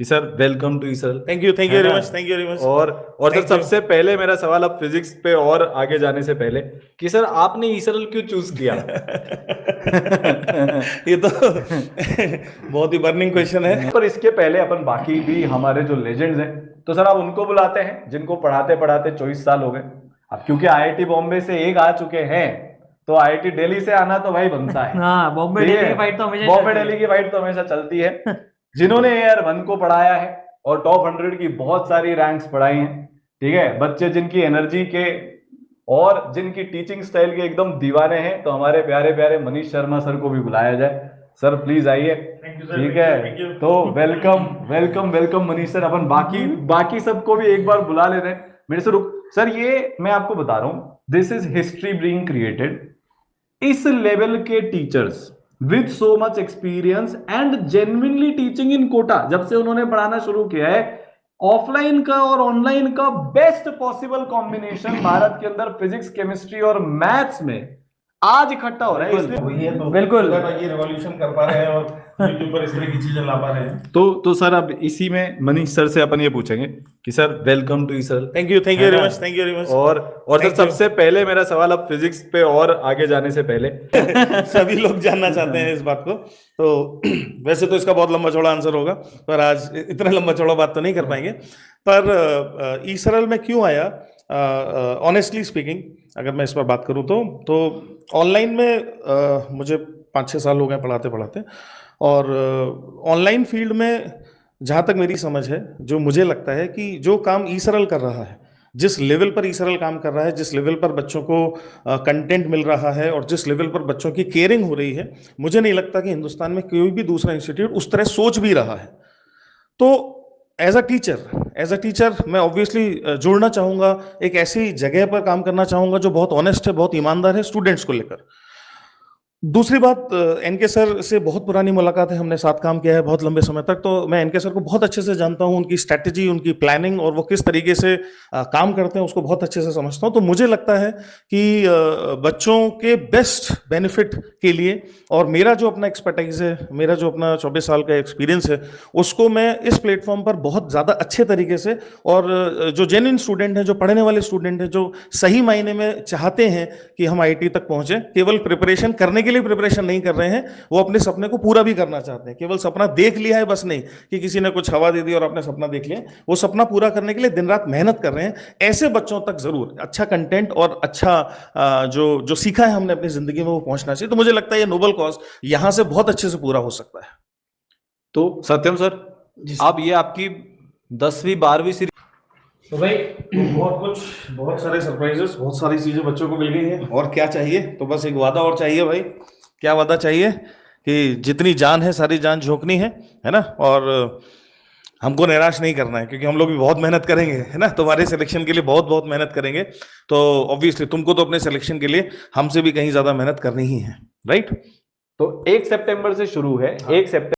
Ji sir, welcome to ईसरल। Thank you है very ना? Much, thank you very much. और सर, Thank you. सबसे पहले मेरा सवाल अब फिजिक्स पे और आगे जाने से पहले कि सर आपने ईसरल क्यों चूज किया? ये तो बहुत ही बर्निंग क्वेश्चन है। पर इसके पहले अपन बाकी भी हमारे जो लेजेंड्स हैं, तो सर आप उनको बुलाते हैं जिनको पढ़ाते पढ़ाते 24 साल हो गए। अब क्योंकि आईआईटी बॉम्बे से एक आ चुके हैं, तो आईआईटी दिल्ली से आना तो भाई बनता है। हाँ, बॉम्बे ठीक दिल्ली है? की फाइट तो हमेशा बॉम्बे चलती है। दिल्ली की फाइट तो हमेशा चलती है। जिन्होंने एयर वन को पढ़ाया है और टॉप 100 की बहुत सारी रैंक्स पढ़ाई हैं, ठीक है, बच्चे जिनकी एनर्जी के और जिनकी टीचिंग स्टाइल के एकदम दीवाने हैं, तो हमारे प्यारे प्यारे मनीष शर्मा सर को भी बुलाया जाए। सर प्लीज आइए। ठीक है, तो welcome welcome welcome Manish sir. अपन बाकी बाकी सबको भी एक बार बुला लेते हैं। मेरे से रुक सर, ये मैं आपको बता रहा हूं, this is history being created. इस लेवल के teachers with so much experience and genuinely teaching in Kota, जब से उन्होंने पढ़ाना शुरू किया है, ऑफलाइन का और ऑनलाइन का बेस्ट पॉसिबल कॉम्बिनेशन भारत के अंदर फिजिक्स, केमिस्ट्री और मैथ्स में आज इकट्ठा हो रहा है। इसलिए बिल्कुल ये रिवॉल्यूशन कर पा रहे हैं और यूट्यूब पर इस तरह की चीजें ला पा रहे हैं। तो सर अब इसी में मनीष सर से अपन ये पूछेंगे कि सर वेलकम टू ईसरल। Thank you very much, thank you very much. और सर, सबसे पहले मेरा सवाल अब फिजिक्स पे और आगे जाने से पहले सभी लोग जानना चाहते हैं इस बात को, तो वैसे तो इसका बहुत लंबा चौड़ा आंसर होगा, पर आज इतना लंबा चौड़ा बात तो नहीं कर पाएंगे। पर ईसरल में क्यों आया, ऑनेस्टली स्पीकिंग अगर मैं इस पर बात करूं तो ऑनलाइन में मुझे 5-6 साल हो गए पढ़ाते पढ़ाते, और ऑनलाइन फील्ड में जहाँ तक मेरी समझ है, जो मुझे लगता है कि जो काम ईसरल कर रहा है, जिस लेवल पर ईसरल काम कर रहा है, जिस लेवल पर बच्चों को कंटेंट मिल रहा है और जिस लेवल पर बच्चों की केयरिंग हो रही है, मुझे नहीं लगता कि हिंदुस्तान में कोई भी दूसरा इंस्टीट्यूट उस तरह सोच भी रहा है। तो एज अ टीचर मैं ऑब्वियसली जुड़ना चाहूँगा, एक ऐसी जगह पर काम करना चाहूँगा जो बहुत ऑनेस्ट है, बहुत ईमानदार है स्टूडेंट्स को लेकर। दूसरी बात, एनके सर से बहुत पुरानी मुलाकात है, हमने साथ काम किया है बहुत लंबे समय तक, तो मैं एनके सर को बहुत अच्छे से जानता हूं, उनकी स्ट्रैटेजी, उनकी प्लानिंग और वो किस तरीके से काम करते हैं उसको बहुत अच्छे से समझता हूं। तो मुझे लगता है कि बच्चों के बेस्ट बेनिफिट के लिए, और मेरा जो अपना एक्सपर्टाइज है, मेरा जो अपना 24 साल का एक्सपीरियंस है, उसको मैं इस प्लेटफॉर्म पर बहुत ज़्यादा अच्छे तरीके से, और जो जेन्युइन स्टूडेंट हैं, जो पढ़ने वाले स्टूडेंट हैं, जो सही मायने में चाहते हैं कि हम IIT तक पहुँचें, केवल प्रिपरेशन करने के लिए प्रिपरेशन नहीं कर रहे हैं, वो अपने सपने को पूरा भी करना चाहते हैं। केवल सपना देख लिया है बस नहीं, कि किसी ने कुछ हवा दे दी और आपने सपना देख लिया, वो सपना पूरा करने के लिए दिन रात मेहनत कर रहे हैं। ऐसे बच्चों तक जरूर अच्छा कंटेंट और अच्छा जो सीखा है हमने अपनी जिंदगी में वो पहुंचना चाहिए। तो मुझे लगता है ये नोबल कॉज यहां से बहुत अच्छे से पूरा हो सकता है। तो सत्यम सर, अब ये आपकी 10वीं 12वीं सीरीज, तो भाई बहुत सारे सरप्राइजेस, बहुत सारी चीजें बच्चों को मिल गई है, और क्या चाहिए? तो बस एक वादा और चाहिए भाई। क्या वादा चाहिए? कि जितनी जान है सारी जान झोंकनी है ना, और हमको निराश नहीं करना है, क्योंकि हम लोग भी बहुत मेहनत करेंगे, है ना, तुम्हारे सिलेक्शन के लिए बहुत बहुत मेहनत करेंगे। तो ऑब्वियसली तुमको तो अपने सिलेक्शन के लिए हमसे भी कहीं ज्यादा मेहनत करनी ही है, राइट? तो 1 सितंबर से शुरू है। 1 सितंबर